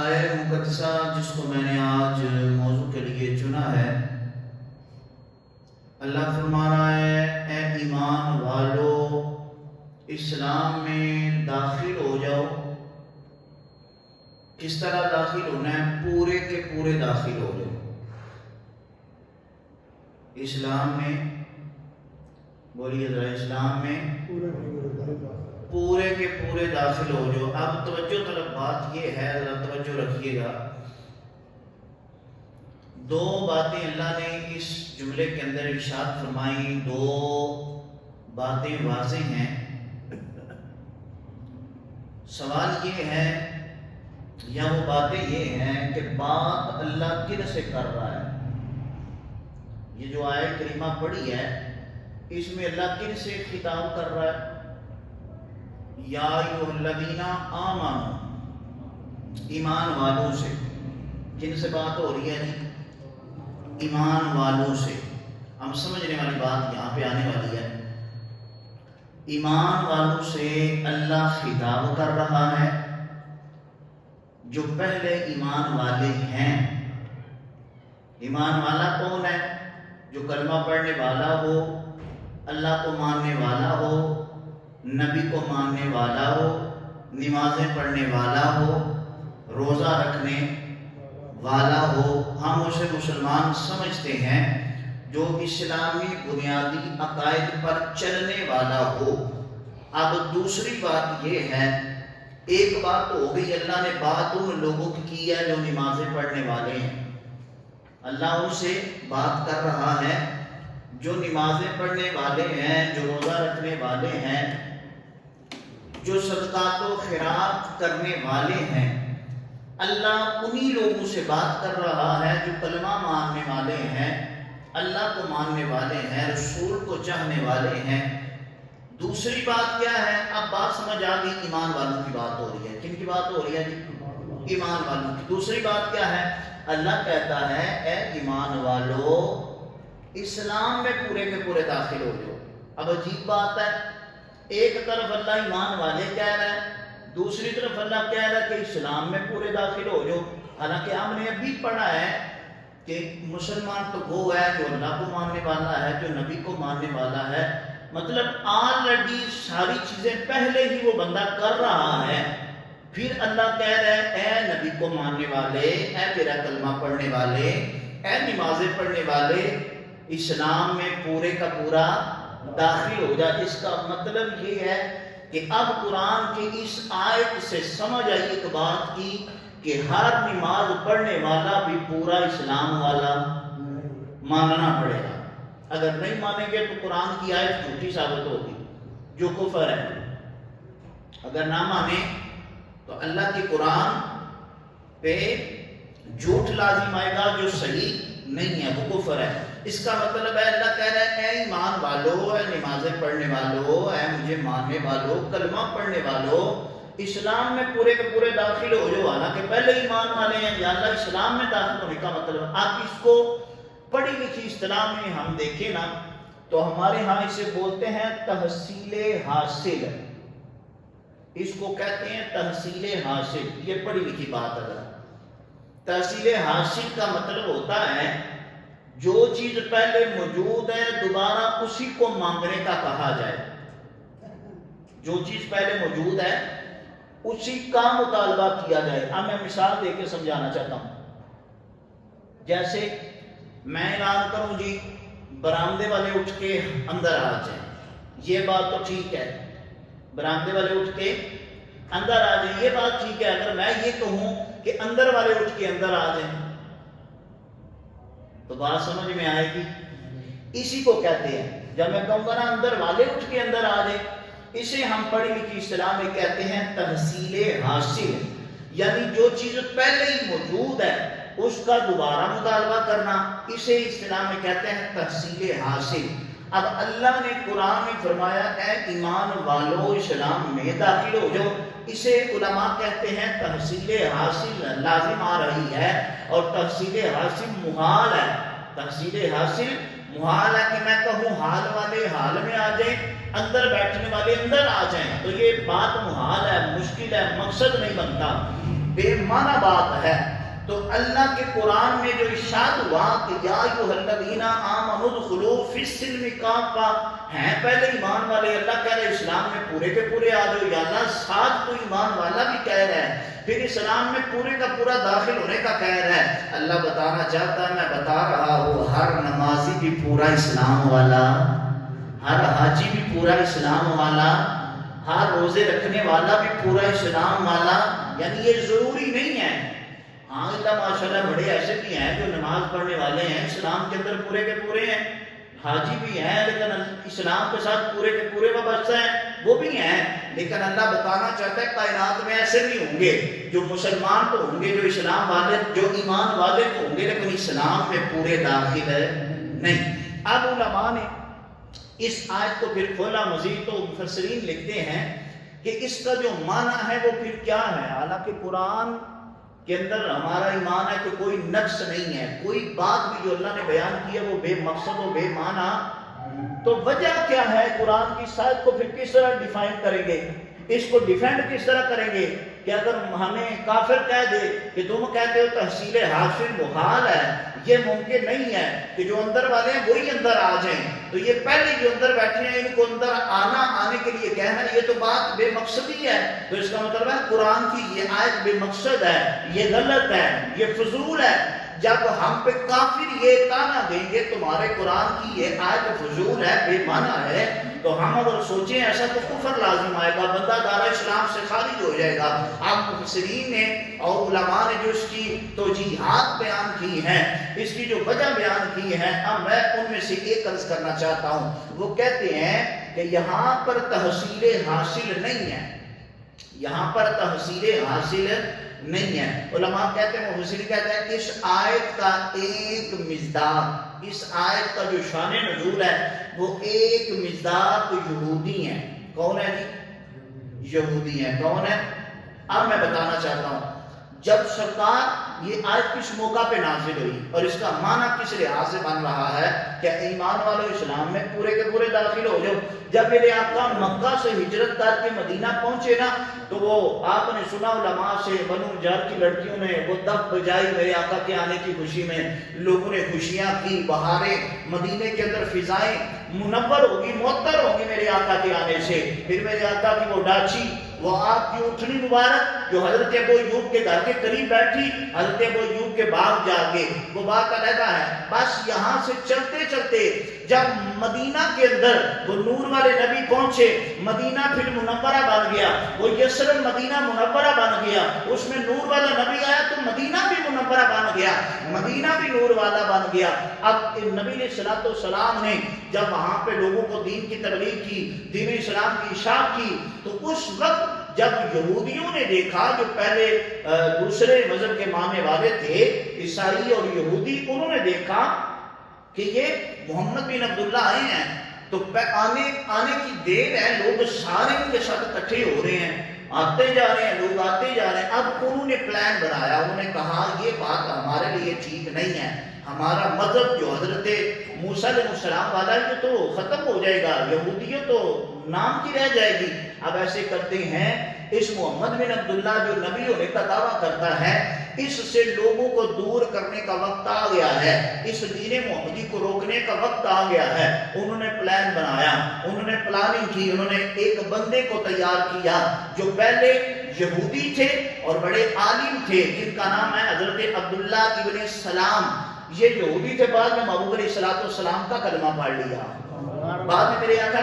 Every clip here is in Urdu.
آیت مقدسہ جس کو میں نے آج موضوع کے لیے چنا ہے، اللہ فرما رہا ہے اے ایمان والو اسلام میں داخل ہو جاؤ۔ کس طرح داخل ہونا ہے؟ پورے کے پورے داخل ہو جاؤ اسلام میں۔ بولیے ذرا، اسلام میں پورے کے پورے داخل ہو جاؤ۔ اب توجہ طلب بات یہ ہے، ذرا توجہ رکھیے گا۔ دو باتیں اللہ نے اس جملے کے اندر ارشاد فرمائی، دو باتیں واضح ہیں۔ سوال یہ ہے یا وہ باتیں یہ ہیں کہ بات اللہ کن سے کر رہا ہے؟ یہ جو آیت کریمہ پڑھی ہے اس میں اللہ کن سے خطاب کر رہا ہے؟ یا ایھا الذین آمنوا، ایمان والوں سے۔ کن سے بات ہو رہی ہے جی؟ ایمان والوں سے۔ ہم سمجھنے والی بات یہاں پہ آنے والی ہے۔ ایمان والوں سے اللہ خطاب کر رہا ہے جو پہلے ایمان والے ہیں۔ ایمان والا کون ہے؟ جو کلمہ پڑھنے والا ہو، اللہ کو ماننے والا ہو، نبی کو ماننے والا ہو، نمازیں پڑھنے والا ہو، روزہ رکھنے والا ہو۔ ہم اسے مسلمان سمجھتے ہیں جو اسلامی بنیادی عقائد پر چلنے والا ہو۔ اب دوسری بات یہ ہے، ایک بات ہو گئی اللہ نے بات ان لوگوں کی ہے جو نمازیں پڑھنے والے ہیں۔ اللہ ان سے بات کر رہا ہے جو نمازیں پڑھنے والے ہیں، جو روزہ رکھنے والے ہیں، جو صدقات و خیرات کرنے والے ہیں۔ اللہ انہی لوگوں سے بات کر رہا ہے جو کلمہ ماننے والے ہیں، اللہ کو ماننے والے ہیں، رسول کو چاہنے والے ہیں۔ دوسری بات کیا ہے؟ اب بات سمجھ آ گئی، ایمان والوں کی بات ہو رہی ہے۔ کن کی بات ہو رہی ہے جی؟ ایمان والوں کی۔ دوسری بات کیا ہے؟ اللہ کہتا ہے اے ایمان والو اسلام میں پورے کے پورے داخل ہو جاؤ۔ اب عجیب بات ہے، ایک طرف اللہ ایمان والے کہہ رہا ہے، دوسری طرف اللہ کہہ رہا ہے کہ اسلام میں پورے داخل ہو جاؤ۔ حالانکہ ہم نے ابھی پڑھا ہے کہ مسلمان تو وہ ہے جو اللہ کو ماننے والا ہے، جو نبی کو ماننے والا ہے۔ مطلب آلریڈی ساری چیزیں پہلے ہی وہ بندہ کر رہا ہے۔ پھر اللہ کہہ رہا ہے اے نبی کو ماننے والے، اے میرا کلمہ پڑھنے والے، اے نمازیں پڑھنے والے، اسلام میں پورے کا پورا داخل ہو جا۔ اس کا مطلب یہ ہے کہ اب قرآن کی اس آیت سے سمجھ آئی ایک بات کی کہ ہر نماز پڑھنے والا بھی پورا اسلام والا ماننا پڑے گا۔ اگر نہیں مانیں گے تو قرآن کی آیت جھوٹی ثابت ہوگی، جو کفر ہے۔ اگر نہ مانیں تو اللہ کی قرآن پہ جھوٹ لازم آئے گا جو صحیح نہیں ہے، وہ کفر ہے۔ اس کا مطلب ہے اللہ کہہ رہا ہے اے ایمان والو، اے نمازیں پڑھنے والو، اے مجھے ماننے والو، کلمہ پڑھنے والو، اسلام میں پورے کے پورے داخل ہو جو۔ حالانکہ پہلے ایمان والے ہیں، یا اللہ اسلام میں داخل ہونے کا مطلب آپ اس کو پڑھی لکھی اصطلاح میں ہم دیکھیں نا تو ہمارے ہاں اسے بولتے ہیں تحصیل حاصل۔ اس کو کہتے ہیں تحصیل حاصل۔ یہ پڑھی لکھی بات ہے۔ تحصیل حاصل کا مطلب ہوتا ہے جو چیز پہلے موجود ہے دوبارہ اسی کو مانگنے کا کہا جائے۔ جو چیز پہلے موجود ہے اسی کا مطالبہ کیا جائے۔ اب میں مثال دے کے سمجھانا چاہتا ہوں۔ جیسے میں اعلان کروں جی برآمدے والے اٹھ کے اندر آ جائیں، یہ بات تو ٹھیک ہے، برآمدے والے اٹھ کے اندر آ جائیں، یہ بات ٹھیک ہے۔ اگر میں یہ کہوں کہ اندر والے اٹھ کے اندر آ جائیں تو بات سمجھ میں آئے گی؟ اسی کو کہتے ہیں، جب میں کہوں گا نا اندر والے اٹھ کے اندر آ جائیں، اسے ہم پڑھی لکھی اصطلاح میں کہتے ہیں تحصیل حاصل۔ یعنی جو چیز پہلے ہی موجود ہے اس کا دوبارہ مطالبہ کرنا، اسے اصطلاح میں کہتے ہیں تحصیل حاصل۔ اب اللہ نے قرآن میں فرمایا اے ایمان والو اسلام میں داخل ہو جو، اسے علماء کہتے ہیں تحصیل حاصل لازم آ رہی ہے، اور تحصیل حاصل محال ہے۔ تحصیل حاصل محال ہے کہ میں کہوں حال والے حال میں آ جائیں، اندر بیٹھنے والے اندر آ جائیں، تو یہ بات محال ہے، مشکل ہے، مقصد نہیں بنتا۔ بے معنی بات ہے. تو اللہ کے قرآن میں جو ارشاد ہوا کہ یا ایھا الذین آمنوا ادخلوا فی السلم کافہ، ہیں پہلے ایمان والے، اللہ کہہ رہے اسلام میں پورے کے پورے آ جاؤ. یا اللہ ساتھ تو ایمان والا بھی کہہ رہا ہے، پھر اسلام میں پورے کا پورا داخل ہونے کا کہہ رہا ہے. اللہ بتانا چاہتا ہے، میں بتا رہا ہوں، ہر نمازی بھی پورا اسلام والا، ہر حاجی بھی پورا اسلام والا، ہر روزے رکھنے والا بھی پورا اسلام والا. یعنی یہ ضروری نہیں ہے. ہاں اللہ ماشاءاللہ بڑے ایسے بھی ہیں جو نماز پڑھنے والے ہیں، اسلام کے اندر پورے کے پورے ہیں، حاجی بھی ہیں لیکن اسلام کے ساتھ پورے کے پورے وابستہ ہیں، وہ بھی ہیں. لیکن اللہ بتانا چاہتا ہے کائنات میں ایسے بھی ہوں گے جو مسلمان تو ہوں گے، جو اسلام والے، جو ایمان والے تو ہوں گے، لیکن اسلام میں پورے داخل ہے نہیں. اب علماء نے اس آیت کو پھر کھولا مزید تو مفسرین لکھتے ہیں کہ اس کا جو معنی ہے وہ پھر کیا ہے. حالانکہ قرآن کے اندر ہمارا ایمان ہے کہ کوئی نقص نہیں ہے، کوئی بات بھی جو اللہ نے بیان کی ہے وہ بے مقصد و بے معنی. تو وجہ کیا ہے قرآن کی شاید کو پھر کس طرح ڈیفائن کریں گے، اس کو ڈیفینڈ کس طرح کریں گے کہ اگر ہمیں کافر کہہ دے کہ تم کہتے ہو تحصیل حاصل محال ہے، یہ ممکن نہیں ہے کہ جو اندر والے ہیں وہی اندر آ جائیں، تو یہ پہلے جو اندر بیٹھے ہیں ان کو اندر آنے کے لیے کہنا یہ تو بات بے مقصدی ہے. تو اس کا مطلب ہے قرآن کی یہ آیت بے مقصد ہے، یہ غلط ہے، یہ فضول ہے. جب ہم پہ کافر یہ تانا دیں گے تمہارے قرآن کی یہ آیت فضول ہے، بے معنی ہے، تو ہم اگر سوچیں ایسا تو کفر لازم آئے گا، بندہ دار اسلام سے خارج ہو جائے گا. آپ مفسرین نے اور علماء نے جو اس کی توجیحات بیان کی ہیں، اس کی جو وجہ بیان کی ہے، اب میں ان میں سے ایک عرض کرنا چاہتا ہوں. وہ کہتے ہیں کہ یہاں پر تحصیل حاصل نہیں ہے، یہاں پر تحصیل حاصل نہیں ہے. علماء کہتے ہیں، مفسرین کہتے ہیں اس آیت کا ایک مصداق، اس آیت کا جو شان نزول ہے وہ ایک مصداق یہودی ہیں. کون ہے جی؟ یہودی ہیں. کون ہے؟ اب میں بتانا چاہتا ہوں. جب سرکار یہ آیت کس موقع پہ نازل ہوئی اور اس کا معنی کس لحاظ سے بن رہا ہے کہ ایمان والو اسلام میں پورے کے پورے داخل ہو جاؤ. جب میرے آقا مکہ سے ہجرت کر کے مدینہ پہنچے نا، تو وہ آپ نے سنا علماء سے، بنو نجار کی لڑکیوں نے وہ دف بجائی میرے آقا کے آنے کی خوشی میں، لوگوں نے خوشیاں کی، بہاریں مدینے کے اندر فضائیں منور ہوگی، معطر ہوگی میرے آقا کے آنے سے. پھر میرے آقا کی وہ ڈاچی، وہ آپ کی اٹھنی مبارک جو حضرت ابو ایوب کے گھر کے قریب بیٹھی، حضرت ابو ایوب کے باغ جا کے، وہ بات علیحدہ ہے. بس یہاں سے چلتے چلتے جب مدینہ کے اندر وہ نور والے نبی پہنچے، مدینہ پھر منورہ بن گیا، وہ یسرب مدینہ منورہ بن گیا، اس میں نور والا نبی آیا تو مدینہ بھی منورہ بن گیا، مدینہ بھی نور والا بن گیا. اب نبی علیہ الصلوۃ والسلام نے جب وہاں پہ لوگوں کو دین کی تبلیغ کی، دین اسلام کی اشاعت کی، تو اس وقت جب یہودیوں نے دیکھا، جو پہلے دوسرے مذہب کے ماننے والے تھے، عیسائی اور یہودی، انہوں نے دیکھا کہ یہ محمد بن عبداللہ آئے ہیں تو آنے کی دیر ہے، لوگ سارے ان کے ساتھ اکٹھے ہو رہے ہیں، آتے جا رہے ہیں، لوگ آتے جا رہے ہیں. اب انہوں نے پلان بنایا، انہوں نے کہا یہ بات ہمارے لیے ٹھیک نہیں ہے، ہمارا مذہب جو حضرت موسیٰ علیہ السلام والا ہے یہ تو ختم ہو جائے گا، یہودیت تو نام کی رہ جائے گی. اب ایسے کرتے ہیں، اس محمد بن عبداللہ جو نبی ہونے کا دعویٰ کرتا ہے، اس سے لوگوں کو دور کرنے کا وقت آ گیا ہے، اس دین محمدی کو روکنے کا وقت آ گیا ہے. انہوں نے پلان بنایا، انہوں نے پلاننگ کی، انہوں نے ایک بندے کو تیار کیا جو پہلے یہودی تھے اور بڑے عالم تھے، جن کا نام ہے حضرت عبداللہ ابن سلام. یہ یہودی تھے، بعد میں محبوب علیہ الصلوۃ والسلام کا کلمہ پڑھ لیا، بعد میں میرے آقا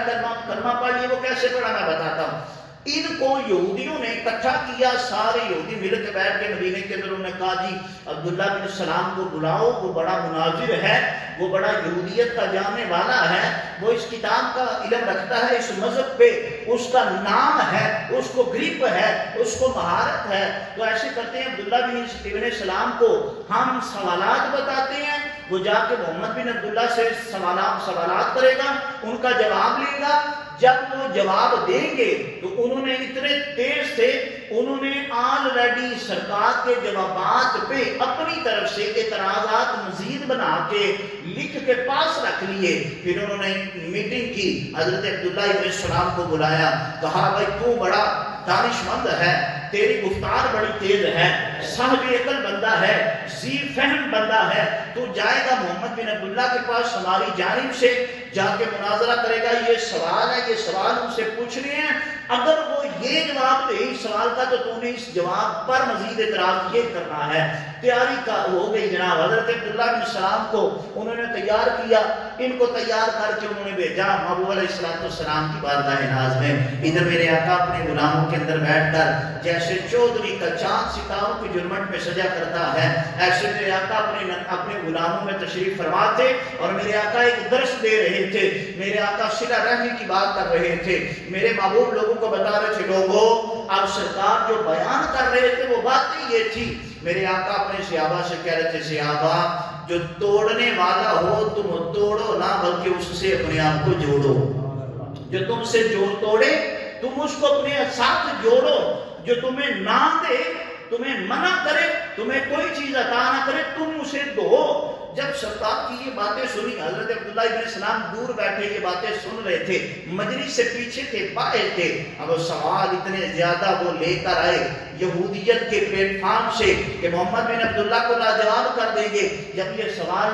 کلمہ پڑھ لیا. وہ کیسے پڑھا میں بتاتا ہوں. ان کو یہودیوں نے اکٹھا کیا، سارے یہودی مل کے بیٹھ کے مدینے کے اندر، انہوں نے کہا جی عبداللہ بن سلام کو بلاؤ، وہ بڑا مناظر ہے، وہ بڑا یہودیت کا جاننے والا ہے، وہ اس کتاب کا علم رکھتا ہے، اس مذہب پہ اس کا نام ہے، اس کو گریپ ہے، اس کو مہارت ہے. تو ایسے کرتے ہیں، عبداللہ بن سلام کو ہم سوالات بتاتے ہیں، وہ جا کے محمد بن عبداللہ سے سوالات کرے گا، ان کا جواب لے گا. جب وہ جواب دیں گے تو انہوں نے اتنے تیز سے، انہوں نے آلریڈی سرکار کے جوابات پہ اپنی طرف سے اعتراضات مزید بنا کے لکھ کے پاس رکھ لیے. پھر انہوں نے میٹنگ کی، حضرت عبداللہ ابن سلام کو بلایا، کہا بھائی تو بڑا دانش مند ہے، تیری گفتار بڑی تیز ہے، صاحب عقل بندہ ہے، ذی فہم بندہ ہے، تو جائے گا محمد بن عبداللہ کے پاس ہماری جانب سے جا کے مناظرہ کرے گا، یہ سوال ہے، یہ سوال ان سے پوچھنے ہیں، اگر وہ یہ جواب دے اس سوال کا تو نے اس جواب پر مزید اعتراض یہ کرنا ہے۔ تیاری کا ہو گئی جناب، حضرت عبداللہ بن سلام کو انہوں نے تیار کیا، ان کو تیار کر کے انہوں نے بھیجا محبوب علیہ السلام کی بارگاہ ناز میں۔ ادھر میرے آقا اپنے غلاموں کے اندر بیٹھ کر جیسے چودھری کا چاند ستاروں کی جرمٹ میں سجا کرتا ہے، ایسے میرے آقا اپنے غلاموں میں تشریف فرما تھے، اور میرے آقا ایک درس دے رہے تھے، میرے آقا صلہ رحمی کی بات کر رہے تھے، میرے محبوب لوگوں کو بتا رہے تھے، لوگوں اب سرکار جو بیان کر رہے تھے وہ باتیں یہ تھی۔ میرے آقا اپنے صحابہ سے کہہ رہے تھے، صحابہ جو توڑنے والا ہو تم توڑو نہ، بلکہ اس سے اپنے آپ کو جوڑو، جو تم سے جوڑ توڑے تم اس کو اپنے ساتھ جوڑو، جو تمہیں نہ دے، تمہیں منع کرے، تمہیں کوئی چیز عطا نہ کرے، تم اسے دو۔ جب سرکار کی یہ باتیں سنی، حضرت عبداللہ ابن سلام دور بیٹھے یہ باتیں سن رہے تھے، مجلس سے پیچھے تھے، باہر تھے، اب سوال اتنے زیادہ وہ لے کر آئے یہودیت کے پلیٹ فارم سے کہ محمد بن عبداللہ کو لاجواب کر دیں گے۔ جب یہ سوال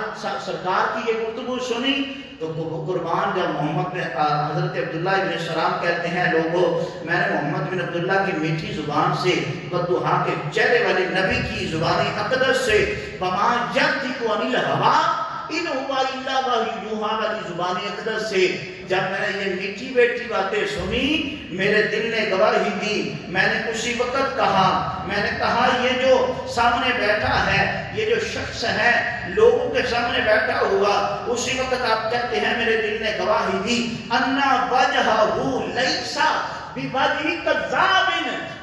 سرکار کی یہ گفتگو سنی تو قربان جب محمد بن حضرت عبداللہ ابن سلام کہتے ہیں، لوگوں میں نے محمد بن عبداللہ کی میٹھی زبان سے، بدوہا کے چہرے والے نبی کی زبان اقدس سے، وما ينطق عن الهوى ان هو الا وحی یوحی والی زبان اقدس سے، جب میں نے یہ میٹھی بیٹھی باتیں سنی میرے دل نے گواہی دی، میں نے اسی وقت کہا، میں نے کہا یہ جو سامنے بیٹھا ہے، یہ جو شخص ہے لوگوں کے سامنے بیٹھا ہوا، اسی وقت آپ کہتے ہیں میرے دل نے گواہی دی، انا وجہہ لیسا بوجہ کذاب،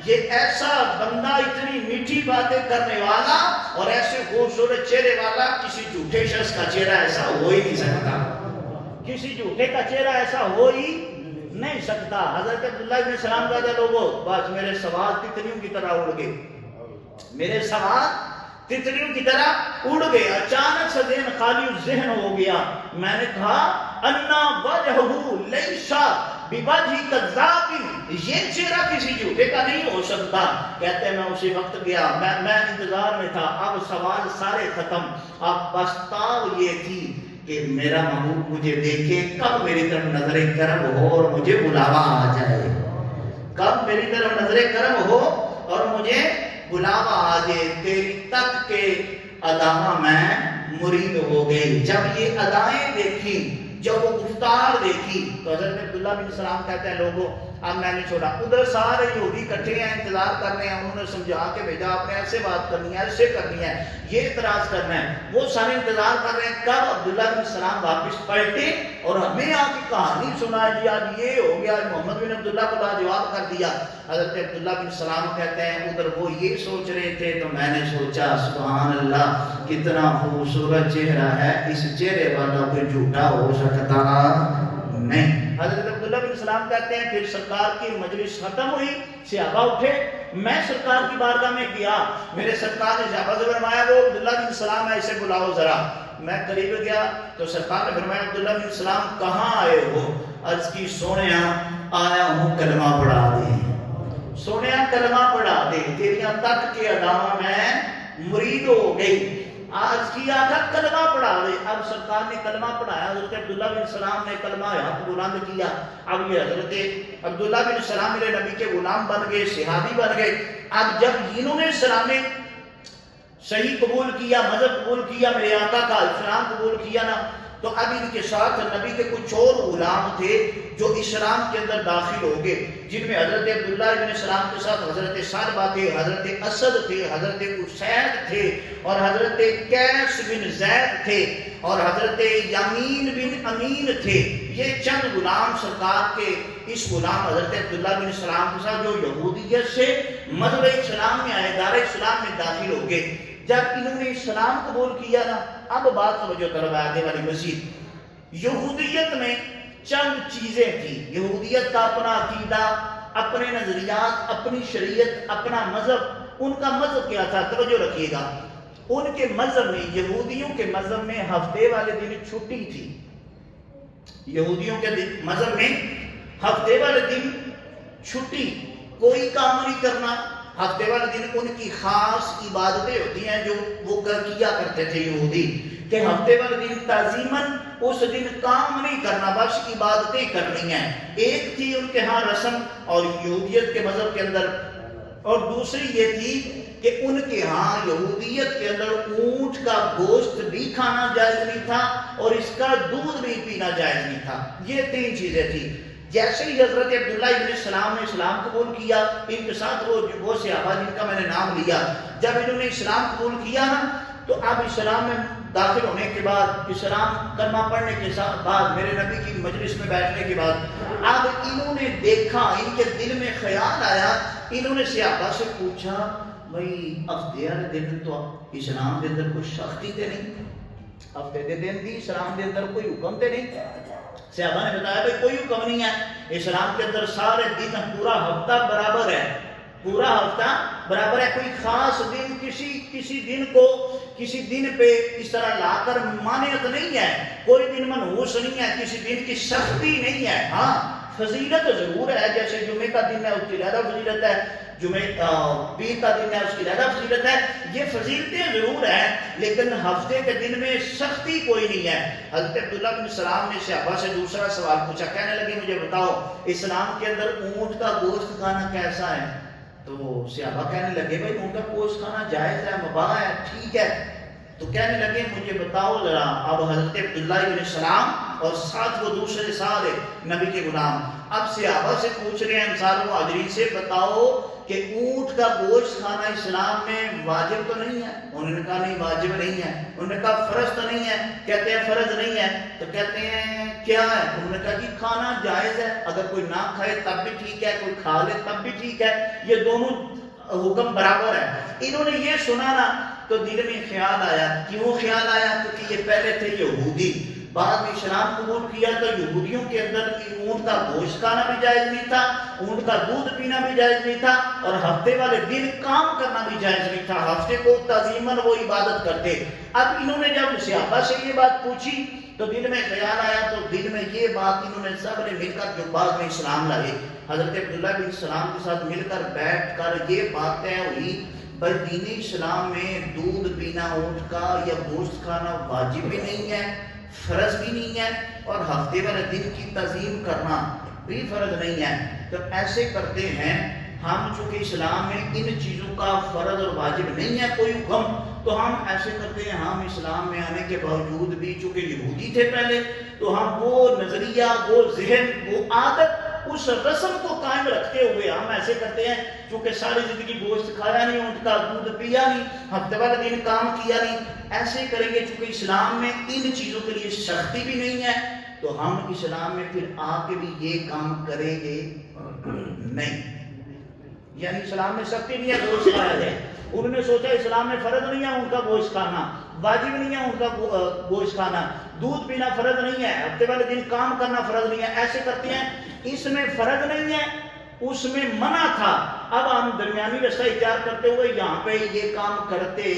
یہ ایسا بندہ اتنی میٹھی باتیں کرنے والا اور ایسے خوبصورت چہرے والا کسی جھوٹے شخص کا چہرہ ایسا ہو ہی نہیں سکتا، کسی جھوٹے کا چہرہ ایسا ہو ہی نہیں سکتا۔ حضرت عبداللہ بن سلام کہتے لوگوں بس میرے سوال تتلیوں کی طرح اڑ گئے، میرے سوال تتلیوں کی طرح اڑ گئے، اچانک سے ذہن خالی ذہن ہو گیا۔ میں نے کہا انا وجہہ لیسا بوجہ کذاب، یہ چہرہ کسی جھوٹے کا نہیں ہو سکتا۔ کہتے ہیں میں اسی وقت گیا، میں انتظار میں تھا، اب سوال سارے ختم، اب بس تاب یہ تھی کہ میرا محبوب مجھے دیکھے، کب میری طرف نظر کرم ہو اور مجھے بلاوا آ جائے، کب میری طرف نظر کرم ہو اور مجھے بلاوا آ جائے۔ تیری تک کے اداں میں مرید ہو گئی، جب یہ ادائیں دیکھی، جب وہ گفتار دیکھی تو حضرت عبداللہ بن سلام کہتے ہیں لوگوں اب میں نے چھوڑا، ادھر سارے یہودی کٹھے ہیں، انتظار کر رہے ہیں، انہوں نے سمجھا کے بھیجا آپ نے ایسے بات کرنی ہے، ایسے کرنی ہے، یہ اعتراض کرنا ہے، وہ سارے انتظار کر رہے ہیں کب عبداللہ بن سلام واپس پلٹے اور ہمیں آپ کی کہانی سنائے جی آج یہ ہو گیا، محمد بن عبداللہ کو لاجواب کر دیا۔ حضرت عبداللہ بن سلام کہتے ہیں ادھر وہ یہ سوچ رہے تھے تو میں نے سوچا سبحان اللہ کتنا خوبصورت چہرہ ہے، اس چہرے والا کوئی جھوٹا ہو سکتا نہیں۔ حضرت عبداللہ بن سلام کہتے ہیں پھر سرکار کی مجلس ختم ہوئی، صحابہ اٹھے، میں سرکار کی بارگاہ میں گیا، میرے سرکار نے صحابہ سے فرمایا وہ عبداللہ بن سلام ہے اسے بلاؤ ذرا۔ میں قریب گیا تو سرکار نے فرمایا عبداللہ بن سلام کہاں آئے ہو؟ عرض کی سونیا آیا ہوں کلمہ پڑھا دے، سونیا کلمہ پڑھا دے، تیریاں تک کے اداواں میں مرید ہو گئی، آج کی آخر کلمہ پڑھا دے۔ اب سرکار نے کلمہ پڑھایا، حضرت عبداللہ بن سلام نے کلمہ ہاتھ بلند کیا، اب یہ حضرت عبداللہ بن سلام میرے نبی کے غلام بن گئے، صحابی بن گئے۔ اب جب انہوں نے اسلام صحیح قبول کیا، مذہب قبول کیا، میرے آقا کا اسلام قبول کیا نا، تو اب ان کے ساتھ نبی کے کچھ اور غلام تھے جو اسلام کے اندر داخل ہو گئے، جن میں حضرت عبداللہ ابن سلام کے ساتھ حضرت سعد تھے، حضرت اسد تھے، حضرت اسید تھے، اور حضرت قیس بن زید تھے، اور حضرت یمین بن امین تھے۔ یہ چند غلام سرکار کے اس غلام حضرت عبداللہ بن سلام کے ساتھ جو یہودیت سے مذہب اسلام میں آئے، دار اسلام میں داخل ہو گئے۔ جب انہوں نے اسلام قبول کیا نا، اب بات سمجھو طلب آگے والی مزید، یہودیت میں چند چیزیں تھیں، یہودیت کا اپنا عقیدہ، اپنے نظریات، اپنی شریعت، اپنا مذہب۔ ان کا مذہب کیا تھا؟ توجہ رکھیے گا، ان کے مذہب میں، یہودیوں کے مذہب میں ہفتے والے دن چھٹی تھی، یہودیوں کے مذہب میں ہفتے والے دن چھٹی، کوئی کام نہیں کرنا، ہفتے والے دن ان کی خاص عبادتیں ہوتی ہیں جو وہ کیا کرتے تھے یہودی، کہ ہفتے والے دن تعظیماً اس دن کام نہیں کرنا، بس عبادتیں کرنی ہیں۔ ایک تھی ان کے ہاں رسم اور یہودیت کے مذہب کے اندر، اور دوسری یہ تھی کہ ان کے ہاں یہودیت کے اندر اونٹ کا گوشت بھی کھانا جائز نہیں تھا اور اس کا دودھ بھی پینا جائز نہیں تھا۔ یہ تین چیزیں تھی۔ جیسے ہی حضرت عبداللہ ابن السلام نے اسلام قبول کیا، ان کے ساتھ وہ صحابہ جن کا میں نے نام لیا، جب انہوں نے اسلام قبول کیا نا، تو اب اسلام میں داخل ہونے کے بعد، اسلام کلمہ پڑھنے کے بعد، میرے نبی کی مجلس میں بیٹھنے کے بعد، اب انہوں نے دیکھا، ان کے دل میں خیال آیا، انہوں نے صحابہ سے پوچھا بھئی ہفتے والے دن تو اسلام کے اندر کوئی سختی تے نہیں، ہفتے دے دن دی اسلام کے اندر کوئی حکم تے نہیں؟ صحابہ نے بتایا بھئی کوئی حکم نہیں ہے، اسلام کے اندر سارے دن پورا ہفتہ برابر ہے، پورا ہفتہ برابر ہے، کوئی خاص دن کسی دن کو کسی دن پہ اس طرح لا کر مانعت نہیں ہے، کوئی دن منحوس نہیں ہے، کسی دن کی سختی نہیں ہے۔ ہاں فضیلت ضرور ہے، جیسے جمعے کا دن ہے اس کی زیادہ فضیلت ہے، پیر کا دن ہے اس کی زیادہ فضیلت ہے، یہ فضیلتیں ضرور ہیں، لیکن ہفتے کے دن میں سختی کوئی نہیں ہے۔ حضرت عبداللہ بن سلام نے صحابہ سے دوسرا سوال پوچھا، کہنے لگے مجھے بتاؤ اسلام کے اندر اونٹ کا گوشت کھانا کیسا ہے؟ تو صحابہ کہنے لگے بھائی اونٹ کا گوشت کھانا جائز ہے، مباح ہے، ٹھیک ہے۔ تو کہنے لگے مجھے بتاؤ ذرا، اب حضرت عبداللہ بن سلام اور ساتھ وہ دوسرے سارے نبی کے غلام اب صحابہ سے پوچھ رہے ہیں، انصار و مہاجرین سے، بتاؤ کہ اونٹ کا گوشت کھانا اسلام میں واجب تو نہیں ہے؟ انہوں نے کہا نہیں واجب نہیں ہے۔ انہوں نے کہا فرض تو نہیں ہے؟ کہتے ہیں فرض نہیں ہے۔ تو کہتے ہیں کیا ہے؟ انہوں نے کہا کہ کھانا جائز ہے، اگر کوئی نہ کھائے تب بھی ٹھیک ہے، کوئی کھا لے تب بھی ٹھیک ہے، یہ دونوں حکم برابر ہے۔ انہوں نے یہ سنا نا تو دل میں خیال آیا۔ کیوں خیال آیا؟ کیونکہ یہ پہلے تھے یہودی، بعد میں اسلام قبول کیا تو یہودیوں کے اندر اونٹ کا گوشت کھانا بھی جائز نہیں تھا، اونٹ کا دودھ پینا بھی جائز نہیں تھا، اور ہفتے والے دن کام کرنا بھی جائز نہیں تھا، ہفتے کو تعظیماً وہ عبادت کرتے۔ اب انہوں نے جب صحابہ سے یہ بات پوچھی تو دل میں خیال آیا، تو دل میں یہ بات انہوں نے سب نے مل کر جو بعد میں اسلام لائے، حضرت عبداللہ بن سلام کے ساتھ مل کر بیٹھ کر یہ بات طے ہوئی، پر دین اسلام میں دودھ پینا اونٹ کا یا گوشت کھانا واجب بھی نہیں ہے، فرض بھی نہیں ہے، اور ہفتے والے دن کی تعظیم کرنا بھی فرض نہیں ہے۔ تو ایسے کرتے ہیں ہم، چونکہ اسلام میں ان چیزوں کا فرض اور واجب نہیں ہے کوئی حکم، تو ہم ایسے کرتے ہیں، ہم اسلام میں آنے کے باوجود بھی چونکہ یہودی تھے پہلے، تو ہم وہ نظریہ، وہ ذہن، وہ عادت، اس رسم کو قائم رکھتے ہوئے ہم ایسے کرتے ہیں، چونکہ ساری زندگی گوشت کھایا نہیں، اونٹ کا دودھ پیا نہیں، ہفتے والے دن کام کیا نہیں، ایسے کریں گے۔ چونکہ اسلام میں ان چیزوں کے لیے سختی بھی نہیں ہے، تو ہم اسلام میں پھر آ کے بھی یہ کام کریں گے نہیں۔ یعنی اسلام میں سختی نہیں ہے گوشت کھایا جائے، انہوں نے سوچا اسلام میں فرض نہیں ہے ان کا گوشت کھانا، واجب نہیں ہے ان کا گوشت کھانا، دودھ پینا فرض نہیں ہے، ہفتے والے دن کام کرنا فرض نہیں ہے، ایسے کرتے ہیں۔ اس میں فرض نہیں ہے، اس میں منع تھا، اب ہم درمیانی رستہ اختیار کرتے ہوئے یہاں پہ یہ کام کرتے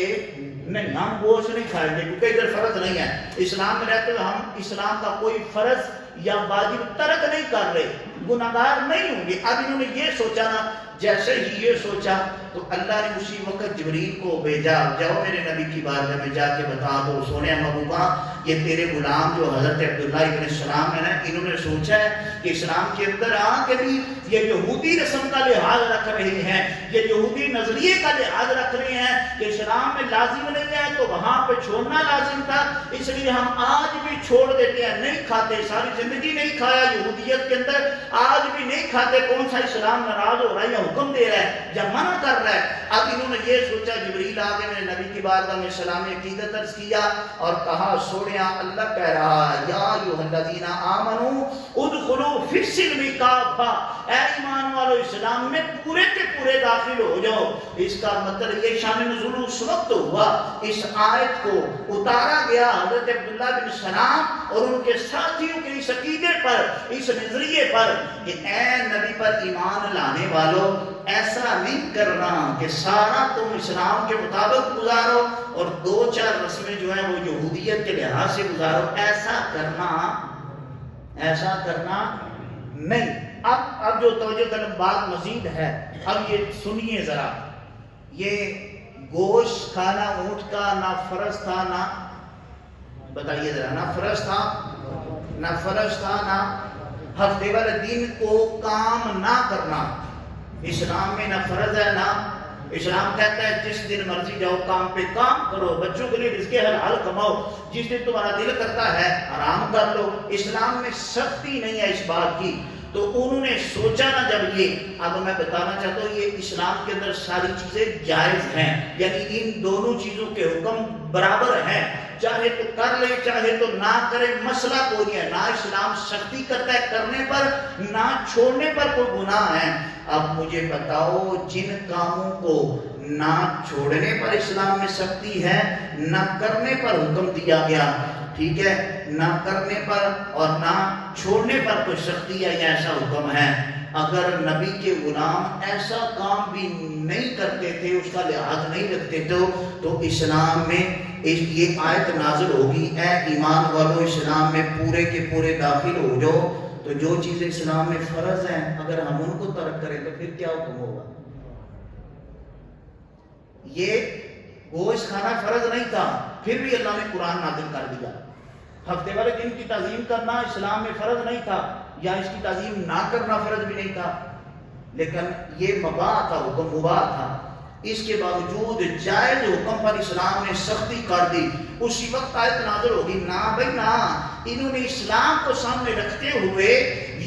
نہیں، ہم گوشت نہیں کھائیں گے کیونکہ ادھر فرض نہیں ہے۔ اسلام میں رہتے ہوئے ہم اسلام کا کوئی فرض یا واجب ترک نہیں کر رہے، گناہگار نہیں ہوں گے۔ اب انہوں نے یہ سوچا نا، جیسے ہی یہ سوچا تو اللہ نے اسی وقت جبریل کو بھیجا، جاؤ میرے نبی کی بارگاہ میں جا کے بتا دو، سونے محبوبہ یہ تیرے غلام جو حضرت عبداللہ ابن السلام ہے نا، انہوں نے سوچا ہے کہ اسلام کے اندر آ کے بھی یہ یہودی رسم کا لحاظ رکھ رہے ہیں، یہ یہودی نظریے کا لحاظ رکھ رہے ہیں کہ اسلام میں لازم نہیں ہے تو وہاں پہ چھوڑنا لازم تھا، اس لیے ہم آج بھی چھوڑ دیتے ہیں، نہیں کھاتے، ساری زندگی نہیں کھایا یہودیت کے اندر، آج بھی نہیں کھاتے۔ کون سا اسلام ناراض ہو رہا ہے یا حکم دے رہا ہے یا منع کر رہا ہے؟ اب انہوں نے یہ سوچا، جبریل آگے میرے نبی کی بارگاہ میں سلام عقیدت عرض کیا اور کہا سوڑیا اللہ کہہ رہا یا ایھا الذین آمنوا ادخلوا فی السلم کافہ، اے ایمان والو اسلام میں پورے کے پورے داخل ہو جاؤ۔ اس کا مطلب یہ شان نزول اس وقت ہوا، اس آیت کو اتارا گیا حضرت عبداللہ بن سلام اور ان کے ساتھیوں کے اس عقیدے پر، اس نظریے پر کہ اے نبی پر ایمان لانے والو، ایسا نہیں کرنا کہ سارا تم اسلام کے مطابق گزارو اور دو چار رسمیں جو ہیں وہ یہودیت کے لحاظ سے گزارو، ایسا کرنا نہیں۔ اب جو توجہ طلب بات مزید ہے، اب یہ سنیے ذرا، یہ گوشت کھانا اونٹ کا نہ فرض تھا، نہ بتائیے ذرا، نہ فرض تھا نہ ہفتے والے دن کو کام نہ کرنا اسلام میں نہ فرض ہے نہ اسلام کہتا ہے جس دن مرضی جاؤ کام پہ کام کرو، بچوں کے لیے رزق حلال کماؤ، جس دن تمہارا دل کرتا ہے آرام کر لو۔ اسلام میں سختی نہیں ہے اس بات کی۔ تو انہوں نے سوچا نا جب یہ، اب میں بتانا چاہتا ہوں یہ اسلام کے اندر ساری چیزیں جائز ہیں، یعنی ان دونوں چیزوں کے حکم برابر ہیں، چاہے تو کر لے چاہے تو نہ کرے، مسئلہ کوئی نہیں ہے، نہ اسلام سختی کرتا ہے کرنے پر نہ چھوڑنے پر کوئی گناہ ہے۔ اب مجھے بتاؤ جن کاموں کو نہ چھوڑنے پر اسلام میں سختی ہے نہ کرنے پر حکم دیا گیا، ٹھیک ہے، نہ کرنے پر اور نہ چھوڑنے پر کوئی سختی ہے یا ایسا حکم ہے، اگر نبی کے غلام ایسا کام بھی نہیں کرتے تھے، اس کا لحاظ نہیں رکھتے تو اسلام میں یہ آیت نازل ہوگی، اے ایمان والو اسلام میں پورے کے پورے داخل ہو جاؤ۔ تو جو چیزیں اسلام میں فرض ہیں اگر ہم ان کو ترک کریں تو پھر کیا حکم ہوگا؟ یہ گوشت کھانا فرض نہیں تھا، پھر بھی اللہ نے قرآن نازل کر دیا۔ ہفتے والے دن کی تعظیم کرنا اسلام میں فرض نہیں تھا، یا اس کی تعظیم نہ کرنا فرض بھی نہیں تھا، لیکن یہ مباح تھا، حکم مباح تھا۔ اس کے باوجود جائز حکم پر اسلام نے سختی کر دی۔ اسی وقت آیت نازل ہوگی، نہ بھائی نہ، انہوں نے اسلام کو سامنے رکھتے ہوئے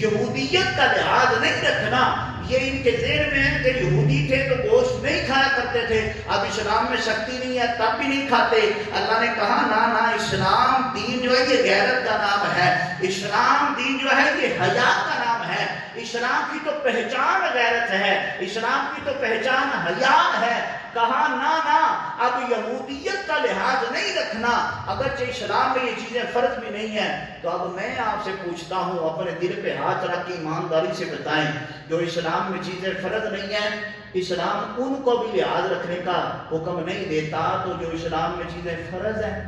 یہودیت کا لحاظ نہیں رکھنا۔ یہ ان کے ذہن میں ہے کہ یہودی تھے تو گوشت نہیں کھایا کرتے تھے، اب اسلام میں سختی نہیں ہے تب بھی نہیں کھاتے۔ اللہ نے کہا نہ اسلام دین جو ہے یہ غیرت کا نام ہے، اسلام دین جو ہے یہ حیا کا نام ہے، اسلام کی تو پہچان غیرت ہے، اسلام کی تو پہچان حیا ہے۔ کہا نہ اب یہودیت کا لحاظ نہیں رکھنا، اگرچہ اسلام میں یہ چیزیں فرض بھی نہیں ہیں۔ تو اب میں آپ سے پوچھتا ہوں، اپنے دل پہ ہاتھ رکھ کے ایمانداری سے بتائیں، جو اسلام میں چیزیں فرض نہیں ہیں، اسلام ان کو بھی لحاظ رکھنے کا حکم نہیں دیتا، تو جو اسلام میں چیزیں فرض ہیں،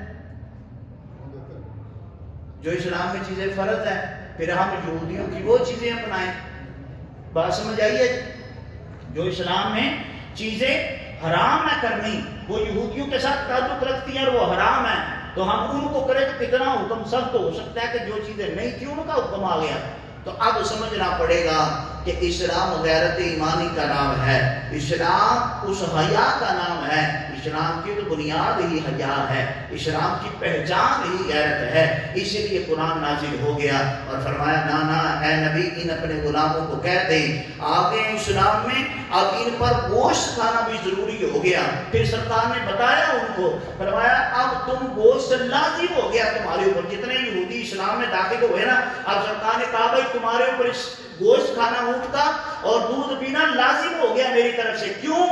جو اسلام میں چیزیں فرض ہیں، پھر ہم یہودیوں کی وہ چیزیں اپنائیں۔ بات سمجھ آئیے؟ جو اسلام میں چیزیں حرام ہے کرنی، وہ یہودیوں کے ساتھ تعلق رکھتی ہیں اور وہ حرام ہے، تو ہم ان کو کریں تو کتنا حکم سخت ہو سکتا ہے کہ جو چیزیں نہیں تھی ان کا حکم آ گیا۔ تو اب سمجھنا پڑے گا کہ اسلام غیرت ایمانی کا نام ہے، اسلام اس حیا کا نام ہے، اسلام کی تو بنیاد ہی حیا ہے، اسلام کی پہچان ہی غیرت ہے۔ اسی لیے قرآن نازل ہو گیا اور فرمایا نہ اے نبی ان اپنے غلاموں کو کہہ دیں آگے اسلام میں اب ان پر گوشت کھانا بھی ضروری ہو گیا۔ پھر سرکار نے بتایا ان کو، فرمایا اب تم گوشت لازم ہو گیا تمہارے اوپر، جتنے یہودی اسلام میں داخل ہوئے نا، اب سرکار نے کہا بھائی تمہارے اوپر اس گوشت کھانا اونٹ کا اور دودھ پینا لازم ہو گیا میری طرف سے۔ کیوں؟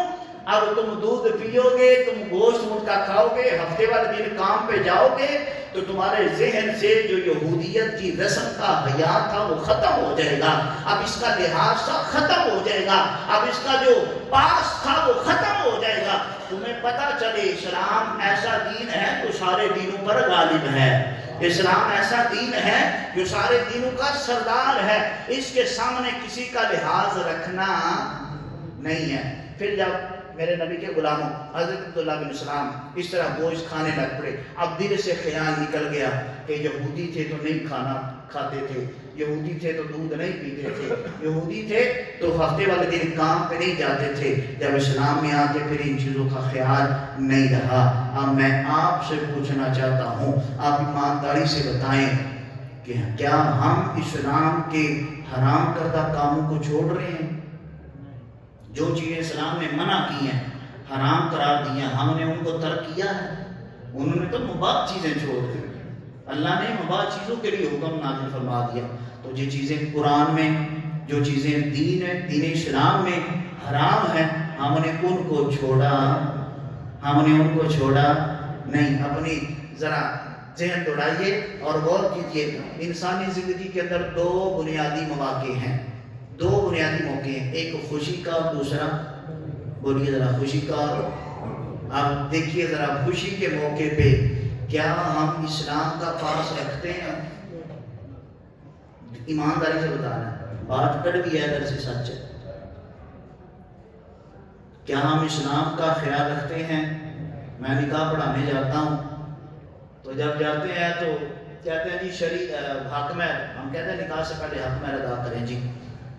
اب تم دودھ پیو گے، تم گوشت اونٹ کا کھاؤ گے، ہفتے والے دن کام پہ جاؤ گے، تو تمہارے ذہن سے جو یہودیت کی رسم کا حیا تھا وہ ختم ہو جائے گا، اب اس کا لحاظ سا ختم ہو جائے گا، اب اس کا جو پاس تھا وہ ختم ہو جائے گا۔ تمہیں پتہ چلے اسلام ایسا دین ہے جو سارے دینوں پر غالب ہے، اسلام ایسا دین ہے جو سارے دینوں کا سردار ہے، اس کے سامنے کسی کا لحاظ رکھنا نہیں ہے۔ پھر جب میرے نبی کے غلاموں حضرت عبداللہ بن سلام اس طرح گوشت کھانے لگ پڑے، اب دل سے خیال نکل گیا کہ یہودی تھے تو نہیں کھانا کھاتے تھے، یہودی تھے تو دودھ نہیں پیتے تھے، یہودی تھے تو ہفتے والے دن کام پہ نہیں جاتے تھے، جب اسلام میں آتے پھر ان چیزوں کا خیال نہیں رہا۔ اب میں آپ سے پوچھنا چاہتا ہوں، آپ ایمانداری سے بتائیں کہ کیا ہم اسلام کے حرام کردہ کاموں کو چھوڑ رہے ہیں؟ جو چیزیں اسلام نے منع کی ہیں، حرام قرار دی ہیں، ہم نے ان کو ترک کیا ہے؟ انہوں نے تو مباح چیزیں چھوڑ دی، اللہ نے مباح چیزوں کے لیے حکم نازل فرما دیا۔ تو جو چیزیں قرآن میں، جو چیزیں دین اسلام میں حرام ہیں، ہم نے ان کو چھوڑا نہیں۔ اپنی ذرا ذہن دوڑائیے اور غور کیجیے، انسانی زندگی کے اندر دو بنیادی مواقع ہیں، دو بنیادی موقع ہیں، ایک خوشی کا اور دوسرا، بولیے ذرا، خوشی کا۔ آپ دیکھیے ذرا خوشی کے موقع پہ کیا ہم اسلام کا پاس رکھتے ہیں؟ ایمانداری سے بتانا ہے، بات کڑوی ہے ادھر سے سچ ہے. کیا ہم اسلام کا خیال رکھتے ہیں؟ میں نکاح پڑھانے جاتا ہوں تو جب جاتے ہیں تو کہتے ہیں جی حق مہر، ہم کہتے ہیں نکاح سے پہلے حق مہر ادا کریں جی،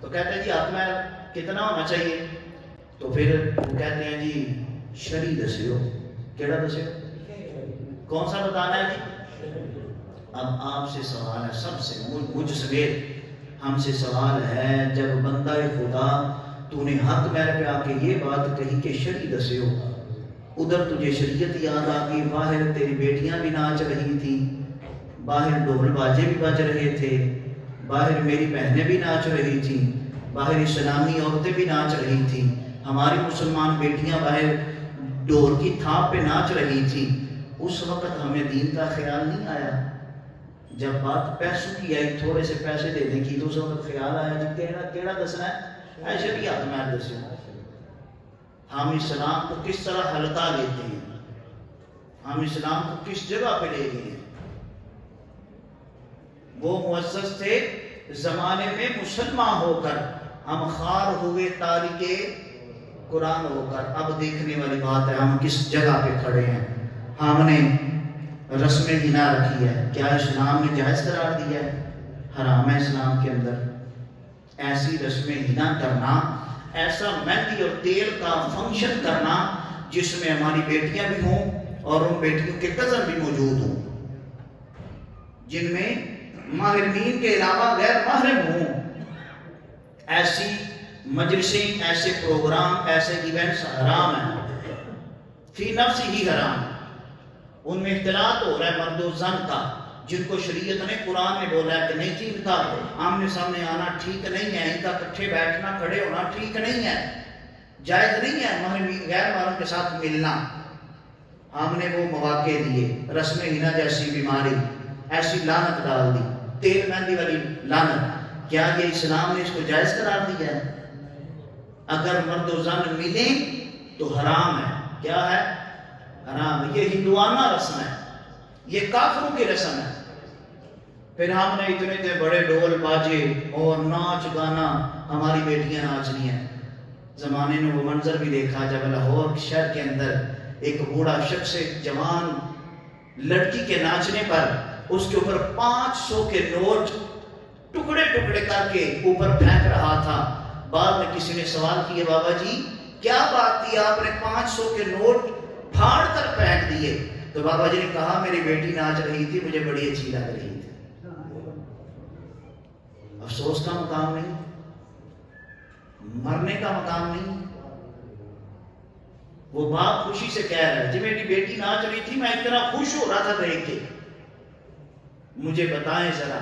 تو کہتے ہیں جی حق مہر کتنا ہونا چاہیے؟ تو پھر وہ کہتے ہیں جی شرعی دسیو. کیڑا دسیو؟ کون سا بتانا ہے جی؟ اب آپ سے سوال ہے، سب سے مجھ سمیت ہم سے سوال ہے، جب بندہ خدا تو نے حق مہر پہ آ کے یہ بات کہی کہ شرعی دسیو، ادھر تجھے شریعت یاد آ گئی، باہر تیری بیٹیاں بھی ناچ رہی تھی، باہر ڈھول باجے بھی بج رہے تھے، باہر میری بہنیں بھی ناچ رہی تھیں، باہر اسلامی عورتیں بھی ناچ رہی تھیں، ہماری مسلمان بیٹیاں باہر ڈور کی تھاپ پہ ناچ رہی تھیں. اس وقت ہمیں دین کا خیال نہیں آیا. جب بات پیسوں کی آئی، تھوڑے سے پیسے دینے کی، تو اس وقت خیال آیا جی کیڑا دسنا ہے؟ ایسے بھی حق مہر دسو. ہم اسلام کو کس طرح ہلکا لیتے ہیں، ہم اسلام کو کس جگہ پہ لے گئے ہیں. وہ معزز تھے زمانے میں مسلمان ہو کر، ہم خار ہوئے تارک قرآن ہو کر. اب دیکھنے والی بات ہے ہم کس جگہ پہ کھڑے ہیں. ہم نے رسم حنا رکھی ہے، کیا اسلام نے جائز قرار دیا ہے؟ حرام ہے اسلام کے اندر. ایسی رسم حنا کرنا، ایسا مہندی اور تیل کا فنکشن کرنا جس میں ہماری بیٹیاں بھی ہوں اور ان بیٹیوں کے کزن بھی موجود ہوں، جن میں محرمین کے علاوہ غیر محرم ہوں، ایسی مجلسیں، ایسے پروگرام، ایسے ایونٹس حرام ہیں، فی نفس ہی حرام. ان میں اختلاط ہو رہا ہے مرد و زن کا، جن کو شریعت نے قرآن میں بولا ہے کہ نہیں جی ان کا آمنے سامنے آنا ٹھیک نہیں ہے، ان کا کٹھے بیٹھنا کھڑے ہونا ٹھیک نہیں ہے، جائز نہیں ہے غیر محرم کے ساتھ ملنا. ہم نے وہ مواقع دیے، رسم حنا جیسی بیماری، ایسی لعنت ڈال دی، تیل مہندی والی لعنت. کیا یہ اسلام نے اس کو جائز قرار دیا ہے؟ اگر مرد و زن ملیں تو حرام ہے. کیا ہے؟ حرام ہے. یہ ہندوانہ رسم ہے، یہ کافروں کی رسم ہے. پھر ہم نے اتنے بڑے ڈول باجے اور ناچ گانا، ہماری بیٹیاں ناچ رہی ہیں. زمانے نے وہ منظر بھی دیکھا جب لاہور شہر کے اندر ایک بوڑھا شخص جوان لڑکی کے ناچنے پر اس کے اوپر 500 کے نوٹ ٹکڑے ٹکڑے کر کے اوپر پھینک رہا تھا. بعد میں کسی نے سوال کیا، بابا جی کیا بات تھی، آپ نے 500 کے نوٹ پھاڑ کر پھینک دیے؟ تو بابا جی نے کہا میری بیٹی ناچ رہی تھی، مجھے بڑی اچھی لگ رہی تھی. افسوس کا مقام نہیں، مرنے کا مقام نہیں. وہ باپ خوشی سے کہہ رہا ہے جی میری بیٹی ناچ رہی تھی، میں اتنا خوش ہو رہا تھا دیکھ کے. مجھے بتائیں ذرا،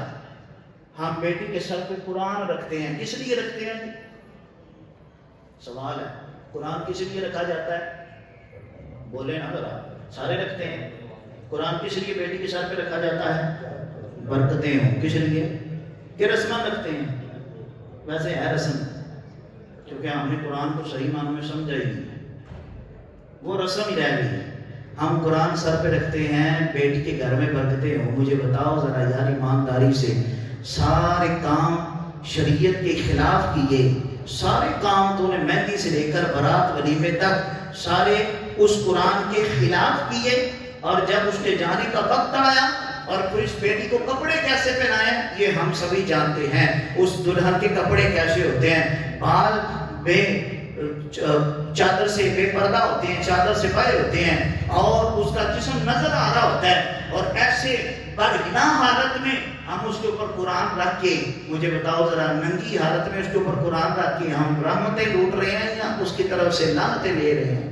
ہم بیٹی کے سر پہ قرآن رکھتے ہیں، کس لیے رکھتے ہیں؟ سوال ہے، قرآن کس لیے رکھا جاتا ہے؟ بولے نا ذرا. سارے رکھتے ہیں. قرآن کس لیے بیٹی کے سر پہ رکھا جاتا ہے؟ برکتیں ہوں. کس لیے؟ کہ رسماں رکھتے ہیں. ویسے ہے رسم، کیونکہ ہم نے قرآن کو صحیح معنوں میں سمجھا ہی نہیں، وہ رسم ہی رہ گئی ہے. ہم قرآن سر پہ رکھتے ہیں، بیٹی کے گھر میں برکتیں ہوں. مجھے بتاؤ ذرا یار ایمانداری سے، سارے کام شریعت کے خلاف کیے، سارے کام تو نے مہندی سے لے کر برات ولیمے تک سارے اس قرآن کے خلاف کیے، اور جب اس کے جانے کا وقت آیا اور پھر اس بیٹی کو کپڑے کیسے پہنائے یہ ہم سبھی جانتے ہیں. اس دلہن کے کپڑے کیسے ہوتے ہیں؟ بال بے چادر سے بے پردہ ہوتے ہیں، چادر سے باہر ہوتے ہیں، اور اس کا جسم نظر آ رہا ہوتا ہے. اور ایسے بدگناہ حالت میں ہم اس کے اوپر قرآن رکھ کے، مجھے بتاؤ ذرا ننگی حالت میں اس کے اوپر قرآن رکھ کے ہم رحمتیں لوٹ رہے ہیں یا اس کی طرف سے لعنتیں لے رہے ہیں؟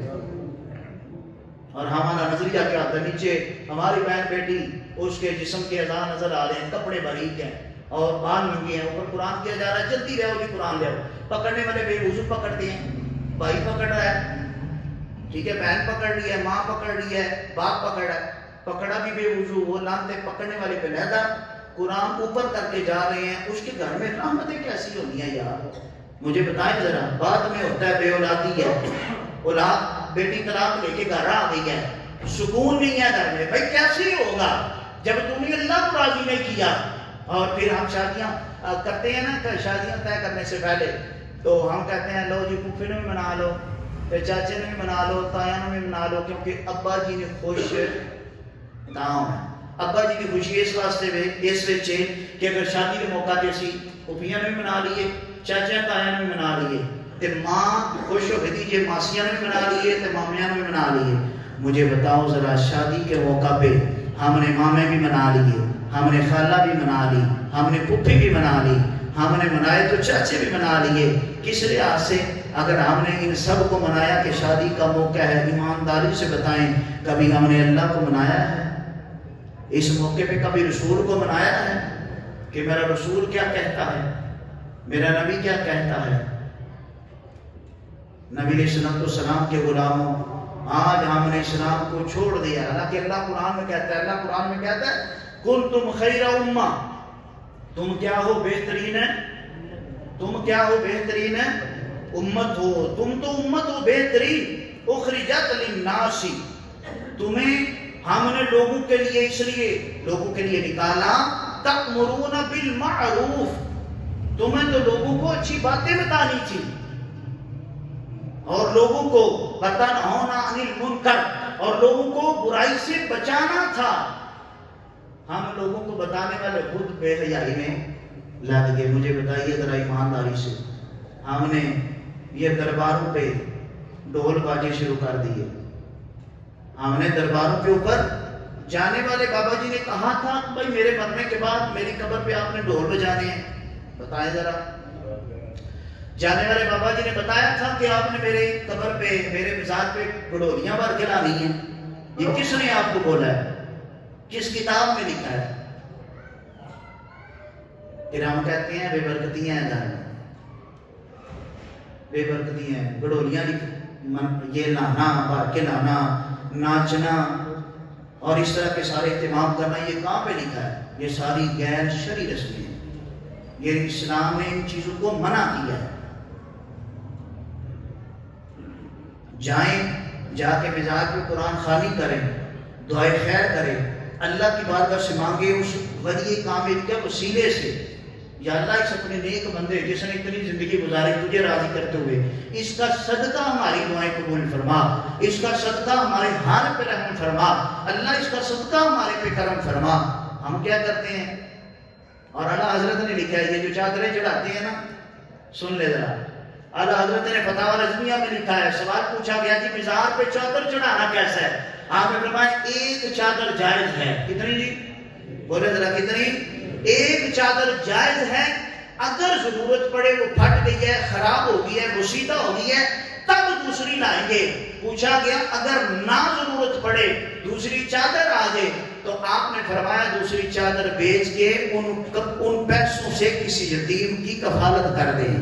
اور ہمارا نظریہ کیا ہوتا ہے؟ نیچے ہماری بہن بیٹی، اس کے جسم کے اعضاء نظر آ رہے ہیں، کپڑے باریک ہیں اور بال ننگے ہیں، اوپر قرآن کیا جا رہا ہے جلدی رہو جی قرآن لے آؤ. پکڑنے والے بے وضو پکڑتے ہیں، بھائی پکڑ رہا ہے، ٹھیک ہے، بہن پکڑ رہی ہے، ماں پکڑ رہی ہے، باپ پکڑ رہا ہے، پکڑا بھی بے وضو، وہ لانتے پکڑنے والے پہ لہدا قرآن اوپر کر کے جا رہے ہیں. اس کے گھر میں رحمتیں کیسی ہونی ہیں یار؟ مجھے بتائیں ذرا. بعد میں ہوتا ہے بے اولادی ہے، اولاد بیٹی طلاق لے کے گھر آ گئی ہے، سکون نہیں ہے گھر میں. بھائی کیسے ہوگا جب تم نے اللہ کو راضی نہیں کیا؟ اور پھر ہم شادیاں کرتے ہیں نا کہ شادیاں طے کرنے سے پہلے تو ہم کہتے ہیں لو جی پھوپھی نے بھی منا لو، پھر چاچے نے بھی منا لو، تایا نے بھی منا لو، کیونکہ ابا جی نے خوش نہ ہونا۔ ابا جی کی خوشی اس واسطے اس وچ کہ اگر شادی کے موقع تے اسی پھوپھیاں نے بھی منا لیے، چاچا تایا نے بھی منا لیے، تے ماں خوش ہو گئی جی ماسیاں نے بھی منا لیے تے مامیاں نے بھی منا لیے۔ مجھے بتاؤ ذرا شادی کے موقع پہ ہم نے مامے بھی منا لیے، ہم نے خالہ بھی منا لی، ہم نے پھوپھی بھی منا لی، ہم نے منائے تو چاچے بھی منا لیے، کس لحاظ سے؟ اگر ہم نے ان سب کو منایا کہ شادی کا موقع ہے، ایمانداری سے بتائیں کبھی ہم نے اللہ کو منایا ہے؟ اس موقع پہ کبھی رسول کو منایا ہے کہ میرا رسول کیا کہتا ہے، میرا نبی کیا کہتا ہے؟ نبی علیہ السلام کے غلاموں، آج ہم نے اسلام کو چھوڑ دیا، حالانکہ اللہ قرآن میں کہتا ہے، اللہ قرآن میں کہتا ہے کنتم خیر امہ، تم کیا ہو بہترین ہے، تم کیا ہو بہترین ہے امت ہو، تم تو امت ہو بہترین، اخرجت للناس، تمہیں ہم نے لوگوں کے لیے اس لیے لوگوں کے لیے نکالا، تأمرون بالمعروف، تمہیں تو لوگوں کو اچھی باتیں بتانی تھی اور لوگوں کو وتنہون عن المنکر، اور لوگوں کو برائی سے بچانا تھا۔ ہم لوگوں کو بتانے والے خود بے حیائی میں لگ گئے۔ مجھے بتائیے ذرا ایمانداری سے، ہم نے یہ درباروں پہ ڈھول باجے شروع کر دیے، ہم نے درباروں کے اوپر جانے والے بابا جی نے کہا تھا بھائی میرے مرنے کے بعد میری قبر پہ آپ نے ڈھول بجانے ہیں، بتائیں ذرا۔ جانے والے بابا جی نے بتایا تھا کہ آپ نے میرے قبر پہ میرے مزار پہ گھڑولیاں بھر کے لانی ہیں، یہ کس نے آپ کو بولا ہے، کس کتاب میں لکھا ہے؟ پھر ہم کہتے ہیں بے برکتیاں ہیں گھر میں، بے برکتیاں ہیں، گھڑولیاں یہ لانا، بھر کے لانا، ناچنا اور اس طرح کے سارے اہتمام کرنا، یہ کہاں پہ لکھا ہے؟ یہ ساری غیر شرعی رسمیں ہیں، یہ اسلام نے ان چیزوں کو منع کیا ہے۔ جائیں، جا کے مزاج پہ قرآن خوانی کریں، دعائے خیر کریں، اللہ کی بارگاہ سے مانگے اس ولی کامل کے وسیلے سے، یا اللہ اس اپنے نیک بندے جس نے اتنی زندگی گزاری تجھے راضی کرتے ہوئے، اس کا صدقہ ہماری دعائیں قبول فرما، اس کا صدقہ ہمارے حال پہ رحم فرما، اللہ اس کا صدقہ ہمارے پہ کرم فرما۔ ہم کیا کرتے ہیں؟ اور اعلیٰ حضرت نے لکھا ہے، یہ جو چادریں چڑھاتے ہیں نا، سن لے ذرا، اعلیٰ حضرت نے فتاوی رضویہ میں لکھا ہے، سوال پوچھا گیا کہ مزار پہ چادر چڑھانا کیسا ہے؟ آپ نے فرمایا ایک چادر جائز ہے۔ کتنی جی؟ بولے ذرا کتنی؟ ایک چادر جائز ہے، اگر ضرورت پڑے وہ پھٹ گئی ہے، خراب ہو گئی ہے، بوسیدہ ہو گئی ہے، تب دوسری لائیں گے۔ پوچھا گیا اگر نہ ضرورت پڑے دوسری چادر آ جائے تو آپ نے فرمایا دوسری چادر بیچ کے ان پیسوں سے کسی یتیم کی کفالت کر دیں،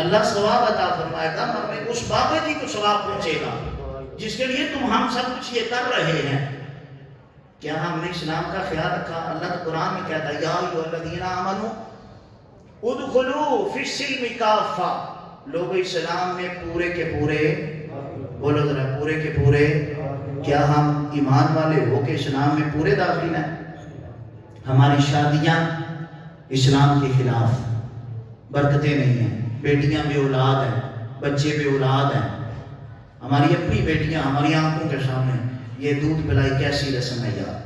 اللہ ثواب عطا فرمائے گا، مگر اس بابا جی کو ثواب پہنچے گا جس کے لیے تم ہم سب کچھ یہ کر رہے ہیں۔ کیا ہم نے اسلام کا خیال رکھا؟ اللہ تو قرآن میں کہتا ہے یا ایھا الذین آمنوا ادخلوا فی السلم کافہ، لوگ اسلام میں پورے کے پورے، بولو ذرا پورے کے پورے، کیا ہم ایمان والے ہو کہ اسلام میں پورے داخل ہیں؟ ہماری شادیاں اسلام کے خلاف، برکتیں نہیں ہیں، بیٹیاں بے اولاد ہیں، بچے بے اولاد ہیں، ہماری اپنی بیٹیاں ہماری آنکھوں کے سامنے، یہ دودھ پلائی کیسی رسم ہے یار۔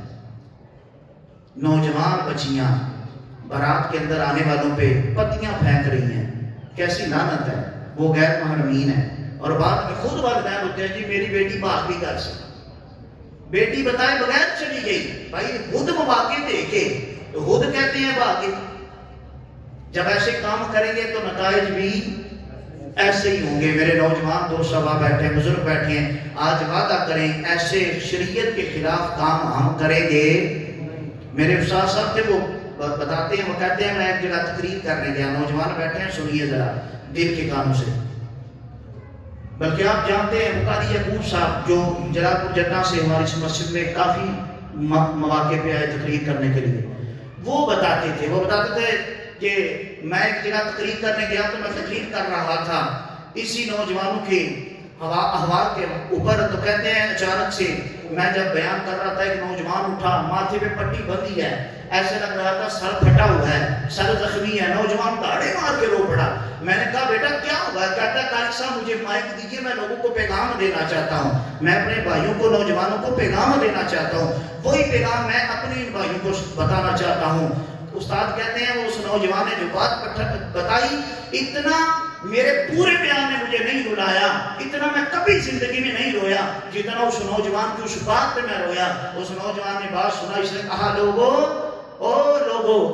نوجوان بچیاں بارات کے اندر آنے والوں پہ پتیاں پھینک رہی ہیں، کیسی لعنت ہے، وہ غیر محرمین ہیں، اور بعد میں خود والدین ہوتے ہیں جی میری بیٹی بھاگ بھی گھر سے، بیٹی بتائے بغیر چلی گئی، بھائی خود مواقع دیکھے تو خود کہتے ہیں بھاگے۔ جب ایسے کام کریں گے تو نتائج بھی ایسے ہی ہوں گے۔ میرے نوجوان دوست صاحب بیٹھے ہیں، بزرگ بیٹھے ہیں، آج وعدہ کریں ایسے شریعت کے خلاف کام ہم کریں گے۔ میرے استاد صاحب تھے، وہ بتاتے ہیں، وہ کہتے ہیں میں ایک جگہ تقریر کرنے گیا، نوجوان بیٹھے ہیں، سنیے ذرا دل کے کانوں سے۔ بلکہ آپ جانتے ہیں قاری یعقوب صاحب جو جلال پور جنہ سے ہماری اس مسجد میں کافی مواقع پہ آئے تقریر کرنے کے لیے، وہ بتاتے تھے کہ میں ایک جگہ تقریر کرنے گیا تو میں تقریر کر رہا تھا اسی نوجوانوں کے احوال کے اوپر، تو کہتے ہیں اچانک سے میں جب بیان کر رہا تھا ایک نوجوان اٹھا، ماتھے پہ پٹی بندھی ہے، ایسے لگ رہا تھا سر پھٹا ہوا ہے، سر زخمی ہے. نوجوان داڑے مار کے رو پڑا. میں نے کہا بیٹا کیا ہوا ہے؟ کہتا ہے قاری صاحب مجھے مائک دیجیے، میں لوگوں کو پیغام دینا چاہتا ہوں، میں اپنے بھائیوں کو، نوجوانوں کو پیغام دینا چاہتا ہوں. وہی پیغام میں اپنے ان بھائیوں کو بتانا چاہتا ہوں. استاد کہتے ہیں وہ اس نوجوان نے جو بات بتائی، اتنا میرے پورے بیان نے مجھے نہیں رلایا، اتنا میں کبھی زندگی میں نہیں رویا جتنا اس نوجوان کی اس بات پہ میں رویا. اس نوجوان نے بات سنا، اس نے کہا لوگوں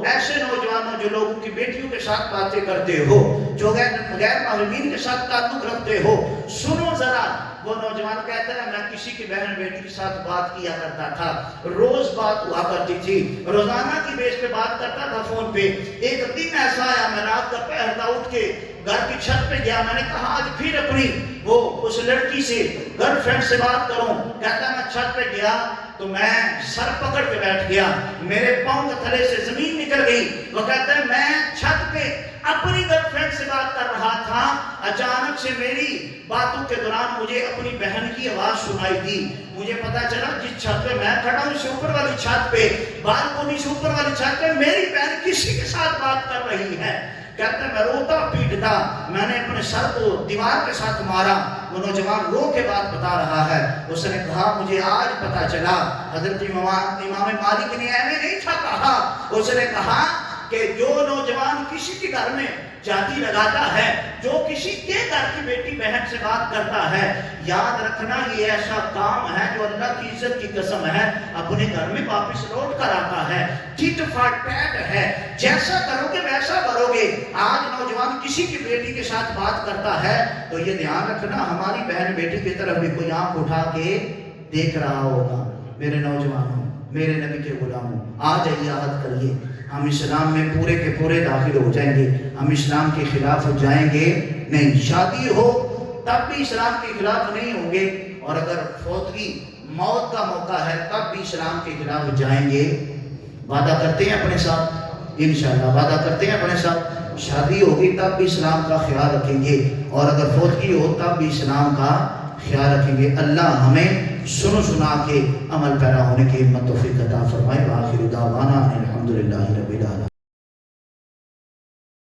ایسے نوجوانوں جو لوگوں کی بیٹیوں کے ساتھ باتیں کرتے ہو، جو غیر محرمین کے ساتھ تعلق رکھتے ہو، سنو ذرا. وہ نوجوان کہتا ہے میں کسی کی بہن بیٹی کے ساتھ بات کیا کرتا تھا، روز بات ہوا کرتی تھی، روزانہ کی بیس پہ بات کرتا تھا فون پہ. ایک دن ایسا آیا میں رات کا پہر تھا، اٹھ کے گھر کی چھت پہ گیا. میں نے کہا آج پھر اپنی وہ اس لڑکی سے، گرل فرینڈ سے بات کروں. کہتا میں چھت پہ گیا تو میں سر پکڑ کے بیٹھ گیا، میرے پاؤں کے تلے سے زمین نکل گئی. وہ کہتا ہے میں چھت پہ اپنی گرل فرینڈ سے بات کر رہا تھا، اچانک سے میری باتوں کے دوران مجھے اپنی بہن کی آواز سنائی دی. مجھے پتا چلا جس چھت پہ میں کھڑا ہوں، اس سے اوپر والی چھت پہ، بالکونی سے اوپر والی چھت پہ میری بہن کسی کے ساتھ بات کر رہی ہے. کہتا ہے میں روتا پیٹتا، میں نے اپنے سر کو دیوار کے ساتھ مارا. وہ نوجوان رو کے بات بتا رہا ہے. اس نے کہا مجھے آج پتا چلا حضرت امام مالک نے ایویں نہیں تھا کہا. اس نے کہا کہ جو نوجوان کسی کے گھر میں جاتی لگاتا ہے، جو کسی کے گھر کی بیٹی بہن سے بات کرتا ہے، یاد رکھنا یہ ایسا کام ہے جو اللہ کی عزت کی قسم ہے اپنے گھر میں واپس لوٹ کر آتا ہے. ٹیٹ فار ٹیٹ ہے، جیسا کرو گے ویسا بھرو گے. آج نوجوان کسی کی بیٹی کے ساتھ بات کرتا ہے تو یہ دھیان رکھنا ہماری بہن بیٹی کی طرف بھی کوئی آنکھ اٹھا کے دیکھ رہا ہوگا. میرے نوجوانوں، میرے نبی کے غلاموں، آ جائیے، عہد کریے، ہم اسلام میں پورے کے پورے داخل ہو جائیں گے. ہم اسلام کے خلاف جائیں گے نہیں. شادی ہو تب بھی اسلام کے خلاف نہیں ہوں گے، اور اگر فوتگی موت کا موقع ہے تب بھی اسلام کے خلاف جائیں گے. وعدہ کرتے ہیں اپنے ساتھ، انشاءاللہ وعدہ کرتے ہیں اپنے ساتھ. شادی ہوگی تب بھی اسلام کا خیال رکھیں گے، اور اگر فوتگی ہو تب بھی اسلام کا خیال رکھیں گے. اللہ ہمیں سنا کے عمل پیرا ہونے کی ہمت توفیق عطا فرمائے. وآخر دعوانا الحمدللہ رب العالمین.